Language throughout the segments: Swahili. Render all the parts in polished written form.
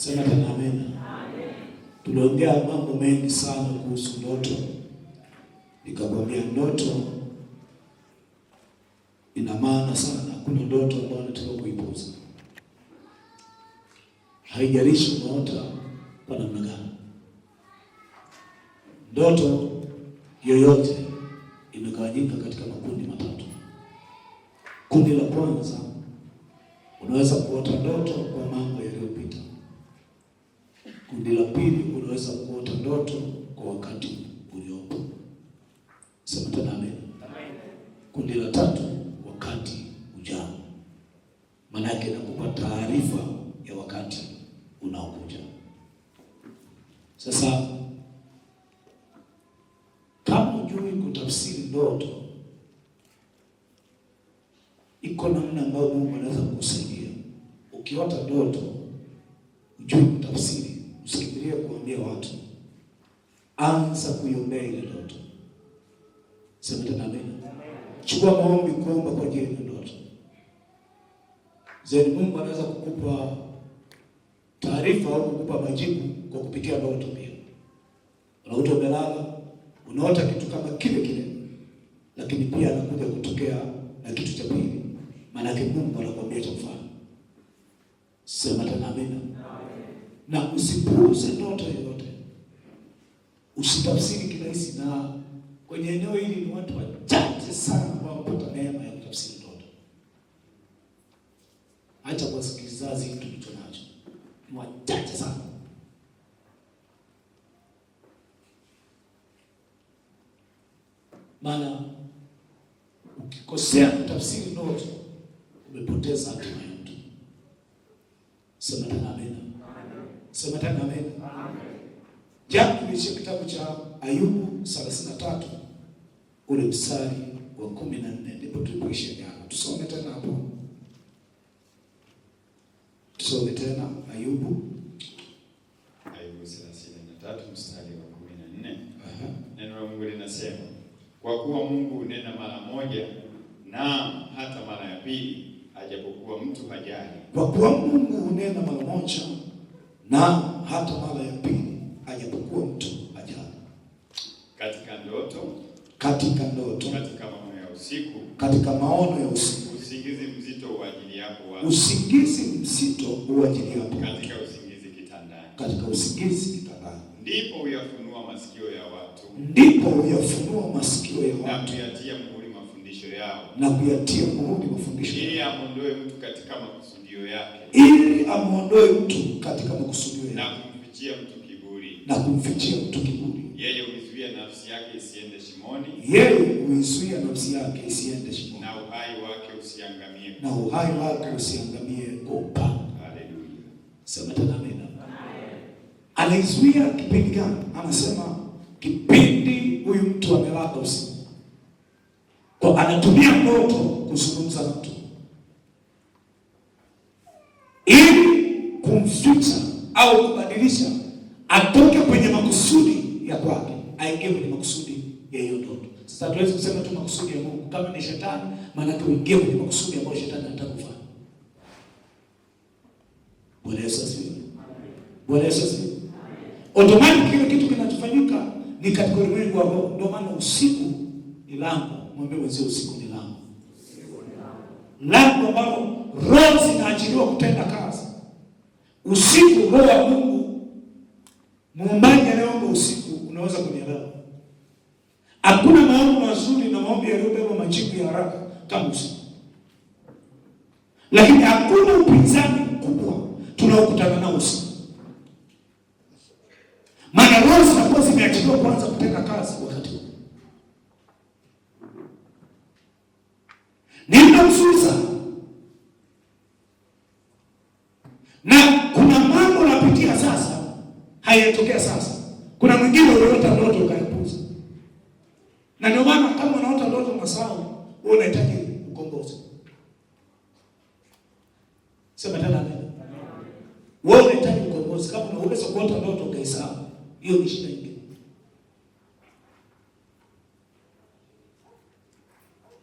Sema tena amen. Amen. Tuliongea mambo mengi sana kuhusu ndoto. Nikakwambia ndoto ina maana sana. Kuna ndoto ambayo nataka kuipuza. Haijalishi unaota kwa namna gani. Ndoto yoyote imegawanyika katika makundi matatu. Kundi la kwanza, unaweza kuota ndoto kwa mambo yaliyopita. Kundi la pili, unaweza kuota ndoto kwa wakati uliopo. Sema tena amen. Kundi la tatu, wakati ujao. Maana yake inakupa taarifa ya wakati unaokuja. Sasa kama hujui kutafsiri ndoto, iko namna ambayo Mungu anaweza kukusaidia. Ukiota ndoto hujui kutafsiri, usikimbilie kuambia watu. Anza kuiombea ile ndoto. Sema tena amen. Chukua maombi kuomba kwa ajili ya ndoto. Zaidi Mungu anaweza kukupa taarifa au kukupa majibu kwa kupitia ndoto pia. Unaota umelala, unaota kitu kama kile kile, lakini pia anakuja kutokea na kitu cha pili. Maana yake Mungu anakuambia cha kufanya. Sema tena amen. Na usipuuze ndoto yoyote. Usitafsiri kirahisi, na kwenye eneo hili ni watu wachache sana ambao wapata neema ya kutafsiri ndoto. Acha kwa kizazi hiki tulicho nacho. Ni wachache sana. Maana ukikosea kutafsiri ndoto, umepoteza hatima ya mtu. Sema tena amen. Sema tena amen. Jana tulisoma kitabu cha Ayubu 33 ule mstari wa 14, ndipo tulipoishia jana. Tusome tena hapo. Tusome tena Ayubu 33 mstari wa 14. Neno la Mungu linasema, kwa kuwa Mungu hunena mara moja, na hata mara ya pili, ajapokuwa mtu hajali. Kwa kuwa Mungu hunena mara moja, na hata mara ya pili, ajapokuwa mtu hajali. Katika ndoto, katika maono ya usiku, usingizi mzito uajili yako wapi? Usingizi mzito uajili yako. Katika usingizi kitandani, ndipo uyafunua masikio ya watu, na kuyatia muhuri mafundisho yao, ili amondoe mtu katika makusudio yake, na kumfichia mtu kiburi, yeye huizuia nafsi yake isiende shimoni, na uhai wake usiangamie kwa upanga. Haleluya. Sema tena amen. Anaizuia kipindi gani? Anasema kipindi huyu mtu amelala usiku, kwa anatumia ndoto kuzungumza na mtu ili kumficha au kubadilisha atoke kwenye makusudi ya kwake aingie kwenye makusudi ya hiyo ndoto. Sasa tuwezi kusema tu makusudi ya Mungu. Kama ni shetani, maana yake uingie kwenye makusudi ambayo shetani anataka kufanya. Bwana Yesu asifiwe. Bwana Yesu asifiwe. Automatic kile kitu kinachofanyika ni katika ulimwengu wa roho. Ndio maana usiku ni lango. Mwambie wenzio usiku ni lango. Lango ambalo roho zinaachiliwa kutenda kazi. Usiku roho wa Mungu muumbaji anaomba usiku, unaweza kunielewa. Hakuna maombi mazuri na maombi yaliyobeba majibu ya haraka kama usiku. Lakini hakuna upinzani mkubwa tunaokutana nao usiku. Maana roho zinakuwa zimeachiliwa kwanza kutenda kazi wakati huo. Ni muda mzuri sana. Na kuna mambo unapitia sasa, hayatokea sasa. Kuna mwingine unaota ndoto ukaipuza. Na ndio maana kama unaota ndoto unasahau, wewe unahitaji ukombozi. Sema tena amen. Wewe unahitaji ukombozi. Kama unaweza kuota ndoto ukaisahau, hiyo ni shida nyingine.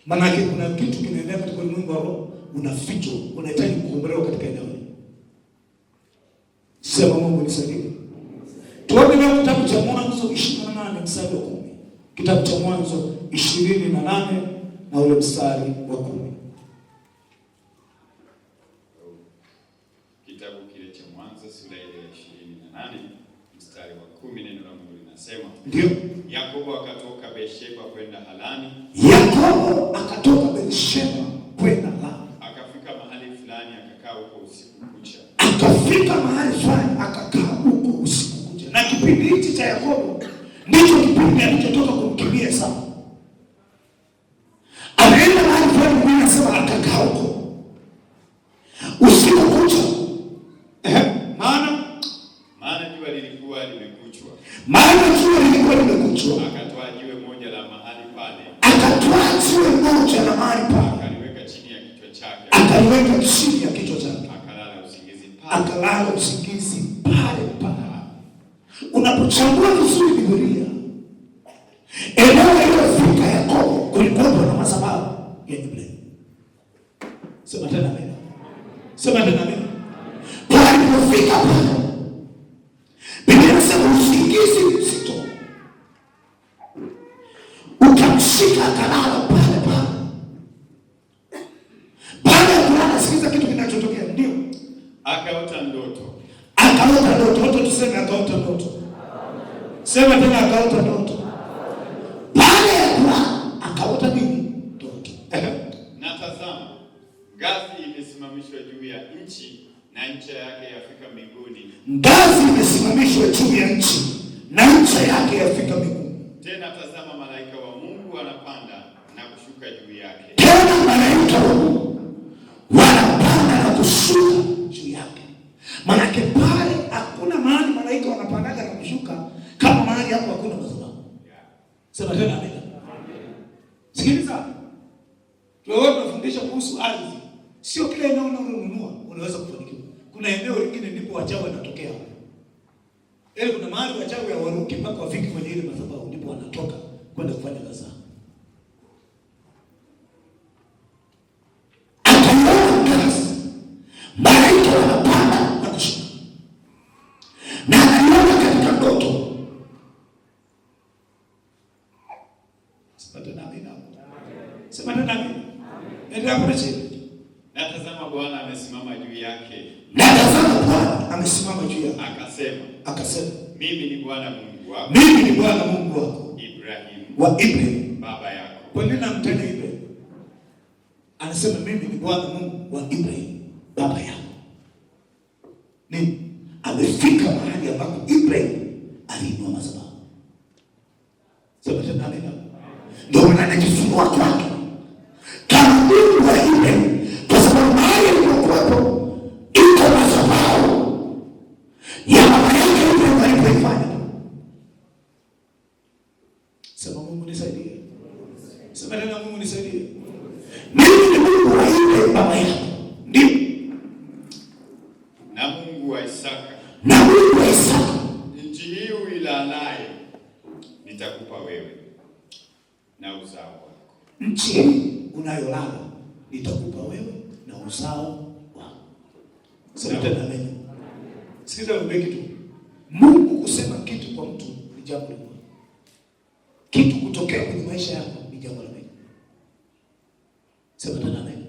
Maana kuna kitu kinaendelea katika ulimwengu wao, unafichwa, unahitaji kukombolewa katika eneo hili. Sema Mungu nisaidie. Tuone leo kitabu cha Mwanzo 28 mstari wa 10. Kitabu cha Mwanzo 28 na ule mstari wa 10. Kitabu kile cha Mwanzo sura ile ya 28 mstari wa 10, neno la Mungu linasema, ndio, Yakobo akatoka Beersheba kwenda Harani. Yakobo akatoka Beersheba kwenda Harani. Akafika mahali fulani akakaa huko usiku kucha. Akafika mahali fulani akakaa huko usiku kucha. Na kipindi hichi cha Yakobo ndicho kipindi alichotoka kumkimbia Esau. Anaenda mahali fulani, Biblia inasema akakaa huko usiku kucha. Maana jua lilikuwa limekuchwa. Akatwaa jiwe moja la mahali pale. Akaliweka chini ya kichwa chake. Akalala usingizi pale pale. Unapochambua vizuri Biblia, eneo iliyofika Yakobo kulikuwa na madhabahu ya Ibrahimu. Sema tena mimi. Alipofika pale, Biblia inasema usingizi mzito ukamshika, akalala pale pale. Baada ya kulala, sikiza kitu kinachotokea. Ndio akaota ndoto. Wote tuseme akaota ndoto. Sema tena akaota ndoto. Baada ya kulala akaota nini? Ndoto. Na tazama, ngazi imesimamishwa juu ya nchi na ncha yake yafika mbinguni. Ngazi imesimamishwa juu ya nchi na ncha yake yafika mbinguni. Tena tazama, malaika wa Mungu anapanda na kushuka juu yake. Tena malaika wa Mungu wanapanda na kushuka juu yake. Manake pale hakuna mahali malaika wanapandaga na kushuka kama mahali hapo hakuna madhabahu. Sema tena amen. Sikiliza. Tunafundisha kuhusu ardhi. Sio kila eneo unalonunua unaweza kufanikiwa. Kuna eneo lingine ndipo wachawi wanatokea. Yaani kuna mahali wachawi hawaruki mpaka wafike kwenye ile madhabahu ndipo wanatoka kwenda kufanya kazi. Malaika wanapanda na kushuka. Na aliona katika ndoto. Sema tena amen. Endelea kwa chini. Na tazama Bwana amesimama juu yake. Akasema, mimi ni Bwana Mungu wako. Ibrahim baba yako. Kwa nini namtaja Ibrahim? Anasema mimi ni Bwana Mungu wa Ibrahim baba yako. Nini? Amefika mahali ambapo Ibrahim aliinua madhabahu. Sema tena amen. Ndio maana anajifunua kwake kama Mungu wa Ibrahim, kwa sababu mahali alipokuwepo iko madhabahu ya baba yake Ibrahim alipoifanya. Sema Mungu nisaidie. Sema tena Mungu nisaidie. Mimi ni Mungu wa Ibrahim baba yako. Ndio. Na Mungu wa Isaka. Nchi hii uilalayo nitakupa wewe na uzao wako. Nchi hii unayolala nitakupa wewe na uzao wako. Sema tena amen. Sikiza wewe kitu. Mungu kusema kitu kwa mtu ni jambo la Mungu. Kitu kutokea kwenye maisha yako ni jambo la Mungu. Sema tena amen.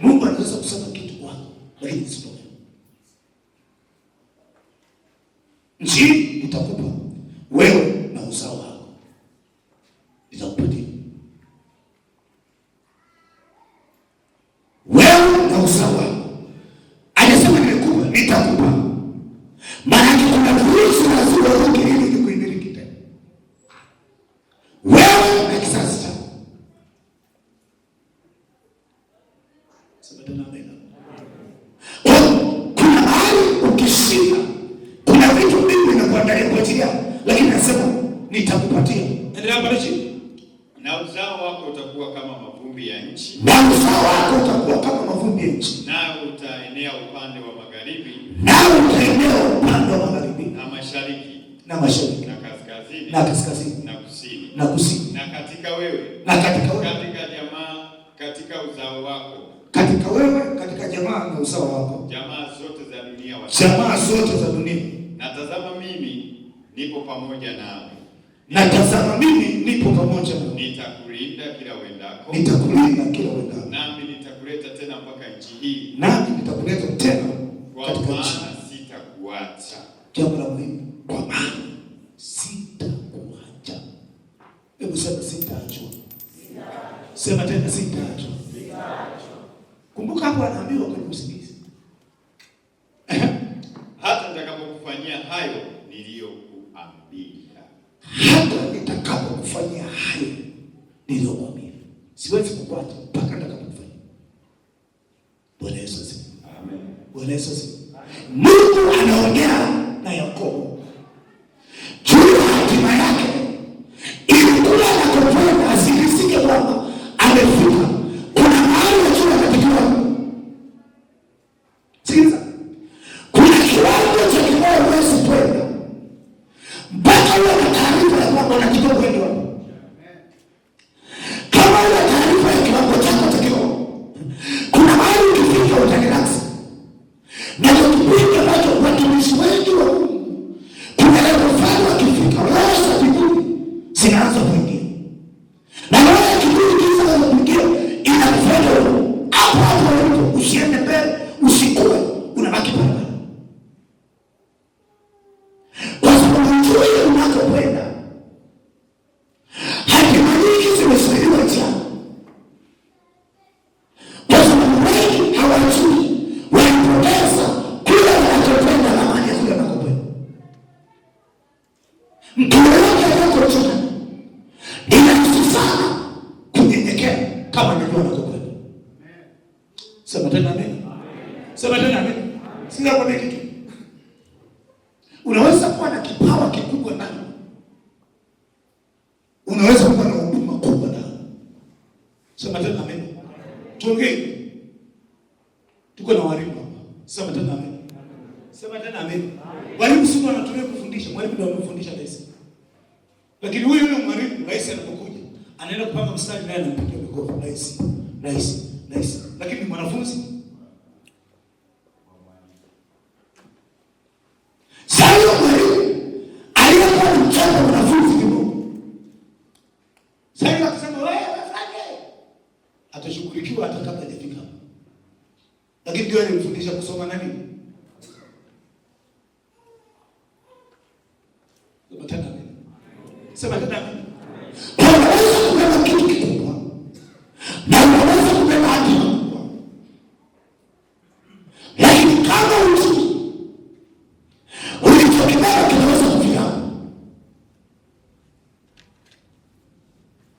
Mungu anaweza kusema kitu kwako lakini sio. Nchi nitakupa wewe na uzao wako. Nitakupatia wewe na uzao wako. Anasema nimekupa, nitakupa. Maana kuna vitu lazima uruke ili kuimiliki tena. Wewe na kizazi chako. Sema tena amen. Kuna mahali ukishinda, kuna vitu vingi vinakuandalia kwa ajili yako, lakini anasema nitakupatia. Endelea pale chini. Na uzao wako utakuwa kama mavumbi ya nchi. Na uzao wako utakuwa kama mavumbi ya nchi. Na utaenea upande wa magharibi. Na mashariki. Na mashariki. Na kaskazini. Na kusini. Na katika wewe. Katika jamaa, katika uzao wako. Katika wewe, katika jamaa na uzao wako. Jamaa zote za dunia dunia wa jamaa zote za dunia. Na tazama mimi nipo pamoja nawe. Na tazama mimi nipo pamoja nawe. Nitakulinda kila uendako. Nitakulinda kila uendako. Nami nitakuleta tena mpaka nchi hii. Nami nitakuleta tena katika nchi. Kwa maana sitakuacha. Jambo la muhimu, kwa maana sitakuacha. Hebu sema sitaachwa. Sema tena sitaachwa. Kumbuka hapo anaambiwa kwenye usingizi. Hata nitakapokufanyia hayo niliyokuambia. Hata nitakapokufanyia hayo niliyokuambia. Siwezi kukuacha mpaka nitakapokufanyia. Bwana Yesu asifiwe. Amen. Bwana Yesu asifiwe. Mungu anaongea na Yakobo juu ya hatima yake, ilikuwa na kupenda asilisike kwamba amefika. Kuna mahali wajua katika sikiliza, kuna kiwango cha kiroho huwezi kwenda mpaka uwe na taarifa ya kwamba unatakiwa kwenda wapi. Kama una taarifa ya kiwango chako cha kiroho, kuna mahali ukifika utarelaksi. Na ndio kipindi ambacho watumishi wengi wa Mungu kuna leo mfano wakifika roho za mbinguni zinaanza kuingia. Na roho ya kiburi kiza kuingia inakufanya hapo hapo ulipo, usiende mbele, usikue, unabaki pale. Kwa sababu njoo unakokwenda hatima nyingi zimesaidiwa jana. Kwa sababu wengi hawajui wanapoteza kile wanachokwenda na mali ya kule wanakokwenda. Mtu yoyote anakotoka inahisi sana kunyenyekea kama anajua anakokwenda. Sema tena amen. Sema tena amen. Sina kwa kitu. Unaweza kuwa na kipawa kikubwa ndani. Unaweza kuwa na huduma kubwa ndani. Sema tena amen. Tuongee. Tuko na walimu hapa. Sema tena amen. Sema tena amen. Walimu sio wanatumia kufundisha, mwalimu ndio anafundisha darasa. Lakini huyu mwalimu rais anapokuja, anaenda kupanga mstari naye anampigia mikono rais. Lakini mwanafunzi sasa mwalimu aliyekuwa mchana mwanafunzi kidogo. Sasa akisema wewe fanye, atashughulikiwa hata kabla hajafika. Lakini ndio alimfundisha kusoma nani? Sema tena amen. Unaweza kubeba kitu kikubwa na unaweza kubeba hatima kubwa. Lakini kama ulichokibeba kinaweza kufia.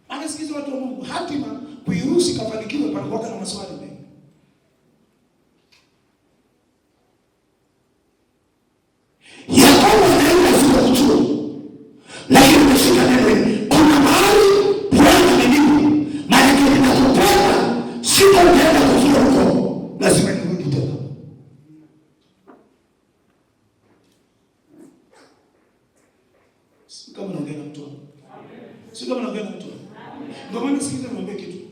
Anasikiza watu wa Mungu, hatima kuiruhusi kafanikiwe panakuwa na maswali mengi. Yakobo anaenda sio chuo. Lakini umeshika neno hili. Kuna mahali Bwana amenipa. Maana ninakupenda, sitaenda kufia huko. Lazima nirudi tena. Si kama naongea na mtu. Ndio maana sikiliza niambie kitu.